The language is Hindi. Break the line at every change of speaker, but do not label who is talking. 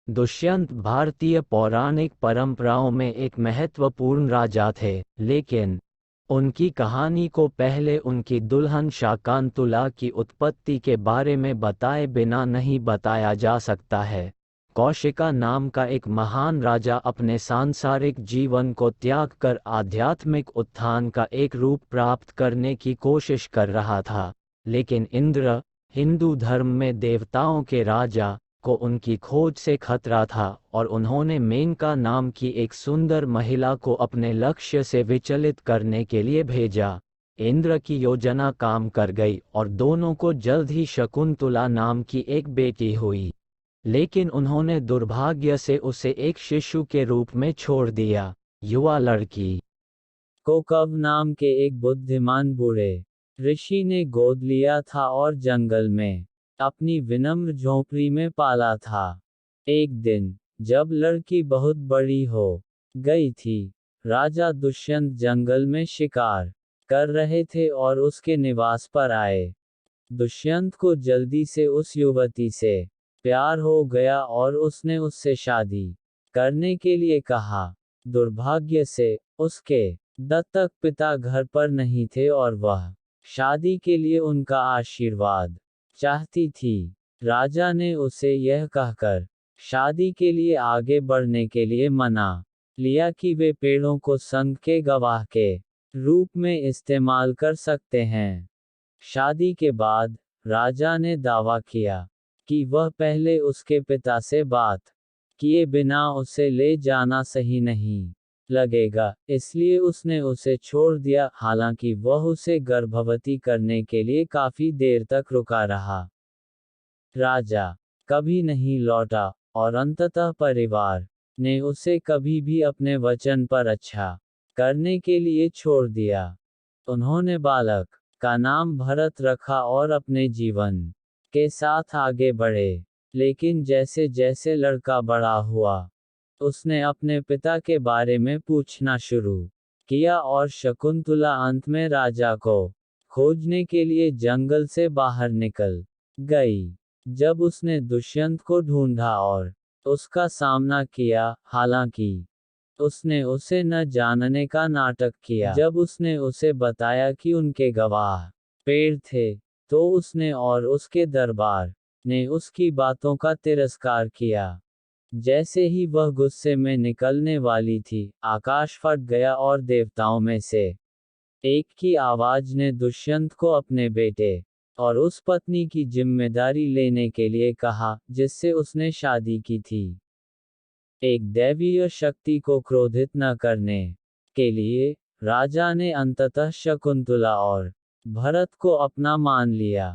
दुष्यंत भारतीय पौराणिक परंपराओं में एक महत्वपूर्ण राजा थे, लेकिन उनकी कहानी को पहले उनकी दुल्हन शाकुंतला की उत्पत्ति के बारे में बताए बिना नहीं बताया जा सकता है। कौशिका नाम का एक महान राजा अपने सांसारिक जीवन को त्याग कर आध्यात्मिक उत्थान का एक रूप प्राप्त करने की कोशिश कर रहा था, लेकिन इंद्र, हिंदू धर्म में देवताओं के राजा, को उनकी खोज से खतरा था और उन्होंने मेनका नाम की एक सुंदर महिला को अपने लक्ष्य से विचलित करने के लिए भेजा। इंद्र की योजना काम कर गई और दोनों को जल्द ही शकुंतला नाम की एक बेटी हुई, लेकिन उन्होंने दुर्भाग्य से उसे एक शिशु के रूप में छोड़ दिया। युवा लड़की को कव नाम के एक बुद्धिमान बूढ़े ऋषि ने गोद लिया था और जंगल में अपनी विनम्र झोंपड़ी में पाला था। एक दिन जब लड़की बहुत बड़ी हो गई थी, राजा दुष्यंत जंगल में शिकार कर रहे थे और उसके निवास पर आए। दुष्यंत को जल्दी से उस युवती से प्यार हो गया और उसने उससे शादी करने के लिए कहा। दुर्भाग्य से उसके दत्तक पिता घर पर नहीं थे और वह शादी के लिए उनका आशीर्वाद चाहती थी। राजा ने उसे यह कहकर शादी के लिए आगे बढ़ने के लिए मना लिया कि वे पेड़ों को संग के गवाह के रूप में इस्तेमाल कर सकते हैं। शादी के बाद राजा ने दावा किया कि वह पहले उसके पिता से बात किए बिना उसे ले जाना सही नहीं लगेगा, इसलिए उसने उसे छोड़ दिया। हालांकि वह उसे गर्भवती करने के लिए काफी देर तक रुका रहा। राजा कभी नहीं लौटा और अंततः परिवार ने उसे कभी भी अपने वचन पर अच्छा करने के लिए छोड़ दिया। उन्होंने बालक का नाम भरत रखा और अपने जीवन के साथ आगे बढ़े। लेकिन जैसे जैसे लड़का बड़ा हुआ, उसने अपने पिता के बारे में पूछना शुरू किया और शकुंतला अंत में राजा को खोजने के लिए जंगल से बाहर निकल गई। जब उसने दुष्यंत को ढूंढा और उसका सामना किया, हालांकि उसने उसे न जानने का नाटक किया। जब उसने उसे बताया कि उनके गवाह पेड़ थे, तो उसने और उसके दरबार ने उसकी बातों का तिरस्कार किया। जैसे ही वह गुस्से में निकलने वाली थी, आकाश फट गया और देवताओं में से एक की आवाज ने दुष्यंत को अपने बेटे और उस पत्नी की जिम्मेदारी लेने के लिए कहा जिससे उसने शादी की थी। एक दैवीय शक्ति को क्रोधित न करने के लिए राजा ने अंततः शकुंतला और भरत को अपना मान लिया।